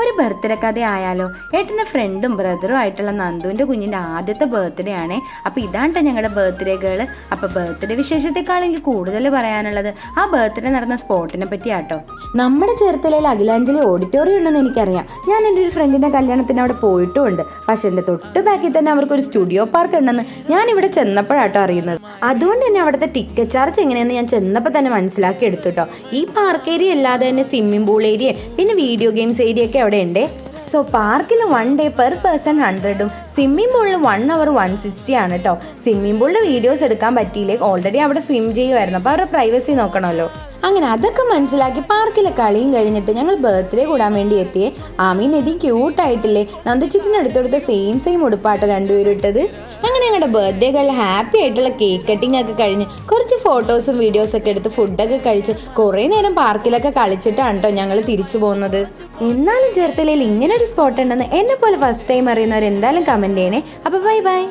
ഒരു ബർത്ത്ഡേ കഥ ആയാലോ? ഏട്ടൻ്റെ ഫ്രണ്ടും ബ്രദറും ആയിട്ടുള്ള നന്ദുവിൻ്റെ കുഞ്ഞിൻ്റെ ആദ്യത്തെ ബർത്ത്ഡേ ആണേ. അപ്പോൾ ഇതാണ് ഞങ്ങളുടെ ബർത്ത്ഡേ ഗേൾ. അപ്പോൾ ബർത്ത്ഡേ വിശേഷത്തെക്കാൾ എനിക്ക് കൂടുതൽ പറയാനുള്ളത് ആ ബർത്ത്ഡേ നടന്ന സ്പോട്ടിനെ പറ്റിയാട്ടോ. നമ്മുടെ ചേർത്തലയിൽ അഖിലാഞ്ജലി ഓഡിറ്റോറിയം ഉണ്ടെന്ന് എനിക്കറിയാം. ഞാൻ എൻ്റെ ഒരു ഫ്രണ്ടിൻ്റെ കല്യാണത്തിന് അവിടെ പോയിട്ടുമുണ്ട്. പക്ഷെ എൻ്റെ തൊട്ട് ബാക്കിൽ തന്നെ അവർക്കൊരു സ്റ്റുഡിയോ പാർക്ക് ഉണ്ടെന്ന് ഞാൻ ഇവിടെ ചെന്നപ്പോഴാട്ടോ അറിയുന്നത്. അതുകൊണ്ട് തന്നെ അവിടുത്തെ ടിക്കറ്റ് ചാർജ് എങ്ങനെയെന്ന് ഞാൻ ചെന്നപ്പോൾ തന്നെ മനസ്സിലാക്കി എടുത്തു കേട്ടോ. ഈ പാർക്ക് ഏരിയ അല്ലാതെ തന്നെ സ്വിമ്മിംഗ് പൂൾ ഏരിയ പിന്നെ വീഡിയോ ഗെയിംസ് ഏരിയ ഒക്കെ അവിടെ ഉണ്ട്. സോ പാർക്കിൽ 1 ഡേ പെർ പേഴ്സൺ 100ഉം സ്വിമ്മിംഗ് പൂളിൽ 1 അവർ 160 ആണ് കേട്ടോ. സ്വിമ്മിംഗ് പൂളിൽ വീഡിയോസ് എടുക്കാൻ പറ്റിയില്ലേ, ഓൾറെഡി അവിടെ സ്വിം ചെയ്യുമായിരുന്നു. അപ്പോൾ അവരുടെ പ്രൈവസി നോക്കണമല്ലോ. അങ്ങനെ അതൊക്കെ മനസ്സിലാക്കി പാർക്കിലെ കളിയും കഴിഞ്ഞിട്ട് ഞങ്ങൾ ബർത്ത്ഡേ കൂടാൻ വേണ്ടി എത്തിയേ. ആമീൻ എതി ക്യൂട്ടായിട്ടില്ലേ? നന്ദച്ചിറ്റിന് അടുത്തെടുത്ത സെയിം ഉടുപ്പാട്ടോ രണ്ടുപേരും ഇട്ടത്. അങ്ങനെ ഞങ്ങളുടെ ബർത്ത്ഡേകളിൽ ഹാപ്പി ആയിട്ടുള്ള കേക്ക് കട്ടിംഗ് ഒക്കെ കഴിഞ്ഞ് കുറച്ച് ഫോട്ടോസും വീഡിയോസൊക്കെ എടുത്ത് ഫുഡൊക്കെ കഴിച്ച് കുറേ നേരം പാർക്കിലൊക്കെ കളിച്ചിട്ടാണ് കേട്ടോ ഞങ്ങൾ തിരിച്ചു പോകുന്നത്. എന്നാലും ചേർത്തലയിൽ ഇങ്ങനെ ഒരു സ്പോട്ട് ഉണ്ടെന്ന് എന്നെ പോലെ ഫസ്റ്റ് ടൈം അറിയുന്നവർ എന്തായാലും കമൻറ്റ് ചെയ്യണേ. അപ്പോൾ ബൈ.